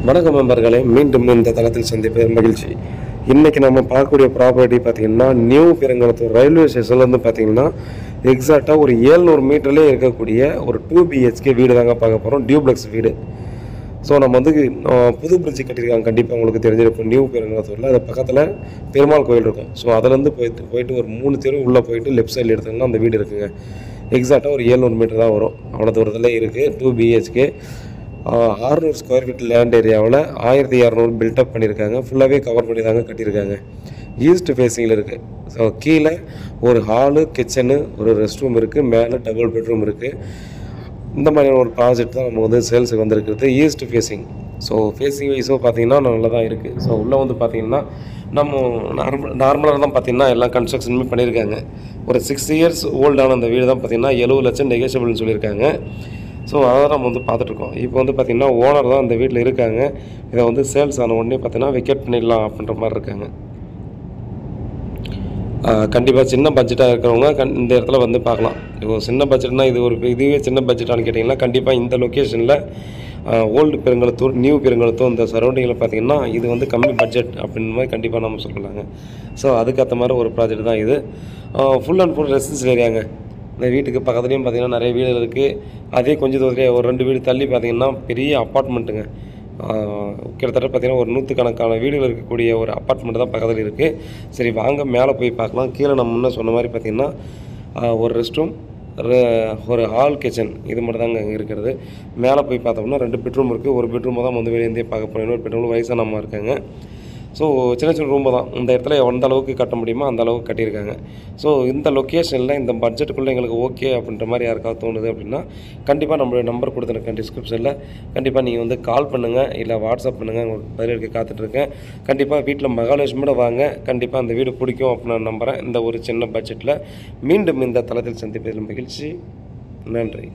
வணக்கம் நண்பர்களே, மீண்டும் இந்த தளத்தில் சந்திப்பதில் மகிழ்ச்சி. இன்றைக்கி நம்ம பார்க்கக்கூடிய ப்ராப்பர்ட்டி பார்த்திங்கன்னா நியூ பெருங்குளத்தூர் ரயில்வே ஸ்டேஷன்லேருந்து பார்த்திங்கன்னா எக்ஸாக்டாக ஒரு 700 மீட்டர்லேயே இருக்கக்கூடிய ஒரு 2 BHK வீடு தாங்க பார்க்க போகிறோம். டியூப்ளெக்ஸ் வீடு. ஸோ நம்ம வந்து புது பிரிட்ஜ் கட்டியிருக்காங்க, கண்டிப்பாக உங்களுக்கு தெரிஞ்சிருக்கும். நியூ பெருங்குளத்தூரில் அது பக்கத்தில் பெருமாள் கோயில் இருக்கும். ஸோ அதிலேருந்து போயிட்டு ஒரு 3 தெரு உள்ளே போயிட்டு லெஃப்ட் சைடில் எடுத்தோம்னா அந்த வீடு இருக்குங்க. எக்ஸாக்டாக ஒரு 700 மீட்டர் தான் வரும். அவ்வளோ தூரத்தில் இருக்குது. 2 BHK 600 ஸ்கொயர் ஃபீட் லேண்ட் ஏரியாவில் 1200 பில்டப் பண்ணியிருக்காங்க. ஃபுல்லாகவே கவர் பண்ணி தாங்க கட்டியிருக்காங்க. ஈஸ்ட் ஃபேஸிங்கில் இருக்குது. ஸோ கீழே ஒரு ஹாலு, கிச்சனு, ஒரு ரெஸ்ட் ரூம் இருக்குது. மேலே டபுள் பெட்ரூம் இருக்குது. இந்த மாதிரியான ஒரு ப்ராஜெக்ட் தான் நம்ம வந்து சேல்ஸுக்கு வந்திருக்கிறது. East facing. ஸோ ஃபேஸிங் வைஸோ பார்த்திங்கன்னா நல்லா தான் இருக்குது. ஸோ உள்ளே வந்து பார்த்திங்கன்னா நம்ம நார்மலாக தான் பார்த்திங்கன்னா எல்லாம் கன்ஸ்ட்ரக்ஷனுமே பண்ணியிருக்காங்க. ஒரு 6 இயர்ஸ் ஓல்டான அந்த வீடு தான் பார்த்திங்கன்னா 70 லட்சம் நெகோஷியபிள்னு சொல்லியிருக்காங்க. ஸோ அதை நம்ம வந்து பார்த்துட்ருக்கோம். இப்போ வந்து பார்த்திங்கன்னா ஓனர் தான் இந்த வீட்டில் இருக்காங்க. இதை வந்து சேல்ஸ் ஆன உடனே பார்த்திங்கன்னா வெக்கேட் பண்ணிடலாம் அப்படின்ற மாதிரி இருக்காங்க. கண்டிப்பாக சின்ன பட்ஜெட்டாக இருக்கிறவங்க இந்த இடத்துல வந்து பார்க்கலாம். இப்போ சின்ன பட்ஜெட்னால் இதுவே சின்ன பட்ஜெட்டானு கேட்டிங்கன்னா கண்டிப்பாக இந்த லொக்கேஷனில் ஓல்டு பெருங்குளத்தூர், நியூ பெருங்குளத்தூர் இந்த சரௌண்டிங்கில் பார்த்திங்கன்னா இது வந்து கம்மி பட்ஜெட் அப்படின்ற மாதிரி கண்டிப்பாக நம்ம சொல்லலாங்க. ஸோ அதுக்கேற்ற மாதிரி ஒரு ப்ராஜெக்ட் தான் இது. ஃபுல் அண்ட் ஃபுல் ரெசிடென்ஷியல் ஏரியாங்க. இந்த வீட்டுக்கு பக்கத்துலேயும் பார்த்திங்கன்னா நிறைய வீடுகள் இருக்குது. அதே கொஞ்சம் தூரத்துலேயே ஒரு 2 வீடு தள்ளி பார்த்திங்கன்னா பெரிய அப்பார்ட்மெண்ட்டுங்க. கிட்டத்தட்ட பார்த்திங்கன்னா ஒரு 100கணக்கான வீடுகள் இருக்கக்கூடிய ஒரு அப்பார்ட்மெண்ட் தான் பக்கத்தில் இருக்குது. சரி வாங்க மேலே போய் பார்க்கலாம். கீழே நம்ம முன்னே சொன்ன மாதிரி பார்த்திங்கன்னா ஒரு ரெஸ்ட் ரூம், ஒரு ஹால், கிச்சன் இது மட்டும் தாங்க அங்கே இருக்கிறது. மேலே போய் பார்த்தோம்னா 2 பெட்ரூம் இருக்குது. ஒரு பெட்ரூமை தான் வந்து வெளியேந்தே பார்க்க போகிறோம். இன்னொரு பெட்ரூமில் வயசானம்மா இருக்காங்க. ஸோ சின்ன சின்ன ரூம்பு தான். இந்த இடத்துல எந்த அளவுக்கு கட்ட முடியுமோ அந்த அளவுக்கு கட்டியிருக்காங்க. ஸோ இந்த லொக்கேஷனில் இந்த பட்ஜெட்டுக்குள்ளே எங்களுக்கு ஓகே அப்படின்ற மாதிரி யாருக்காவது தோணுது அப்படின்னா கண்டிப்பாக நம்மளுடைய நம்பர் கொடுத்துருக்கேன் டிஸ்கிரிப்ஷனில். கண்டிப்பாக நீங்கள் வந்து கால் பண்ணுங்கள், இல்லை வாட்ஸ்அப் பண்ணுங்கள். உங்களுக்கு பதிலளிக்க காத்துட்ருக்கேன். கண்டிப்பாக வீட்டில் மகாலட்சுமியோட வாங்க. கண்டிப்பாக அந்த வீடு பிடிக்கும் அப்படின்னு நான் நம்புகிறேன். இந்த ஒரு சின்ன பட்ஜெட்டில் மீண்டும் இந்த தளத்தில் சந்திப்பதில் மகிழ்ச்சி. நன்றி.